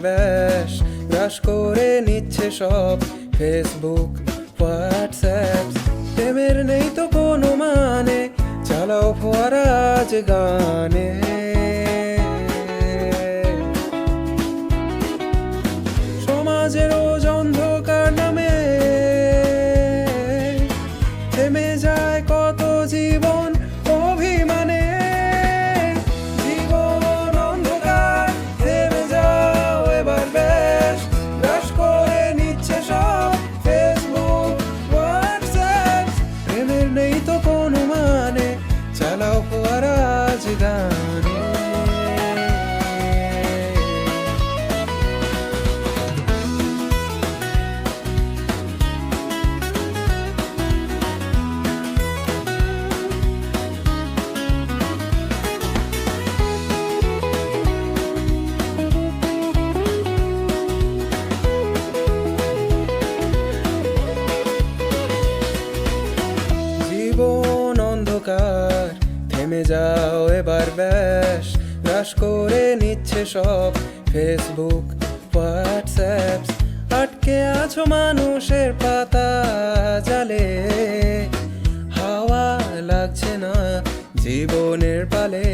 ব্যাস গ্রাস করে নিচ্ছে সব ফেসবুক হোয়াটসঅ্যাপ। প্রেমের নেই তো কোনো মানে, চালাও ফোয়ারা আজ গানে। সমাজের রোজ অন্ধকার নামে থেমে যায় কত জীবন অভিমানে। জীবন অন্ধকার, থেমে যাও এবার বেশ গ্রাস করে নিচ্ছে সব ফেসবুক হোয়াটসঅ্যাপ। প্রেমের নেই তো কোনো মানে, চালাও ফোয়ারা আজ গানে। জীবন অন্ধকার, থেমে যাও এবার ব্যাস গ্রাস করে নিচ্ছে সব ফেসবুক হোয়াটসঅ্যাপ। আটকে আছো মানুষের পাতা জালে, হাওয়া লাগছে না জীবনের পালে।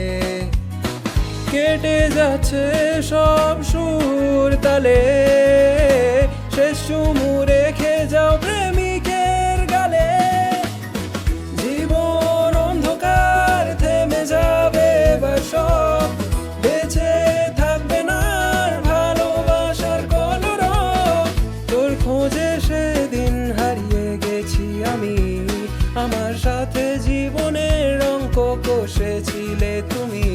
কেটে যাচ্ছে সব সুর তালে, শেষ চুমু রেখে যাও প্রেমিকের গালে। জীবন অন্ধকার, থেমে যাবে এবার সব, বেঁচে থাকবে না আর ভালোবাসার কলরব। তোর খোঁজে সেদিন হারিয়ে গেছি আমি, আমার সাথে জীবনের অঙ্ক কষেছিলে তুমি।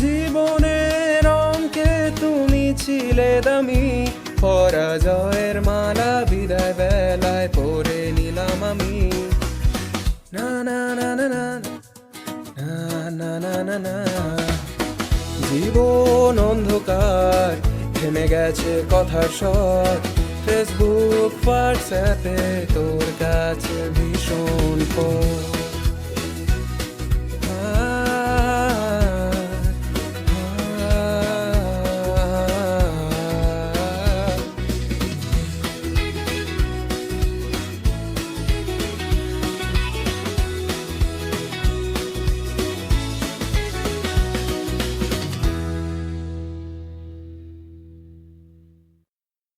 জীবনের অঙ্কে তুমি ছিলে দামি, পরাজয়ের মালা বিদায় বেলায় পরে নিলাম আমি। না না না না না না না না না। জীবন অন্ধকার, থেমে গেছে কথার সব ফেসবুক হোয়াটসঅ্যাপে তোর কাছে ভীষণ পর।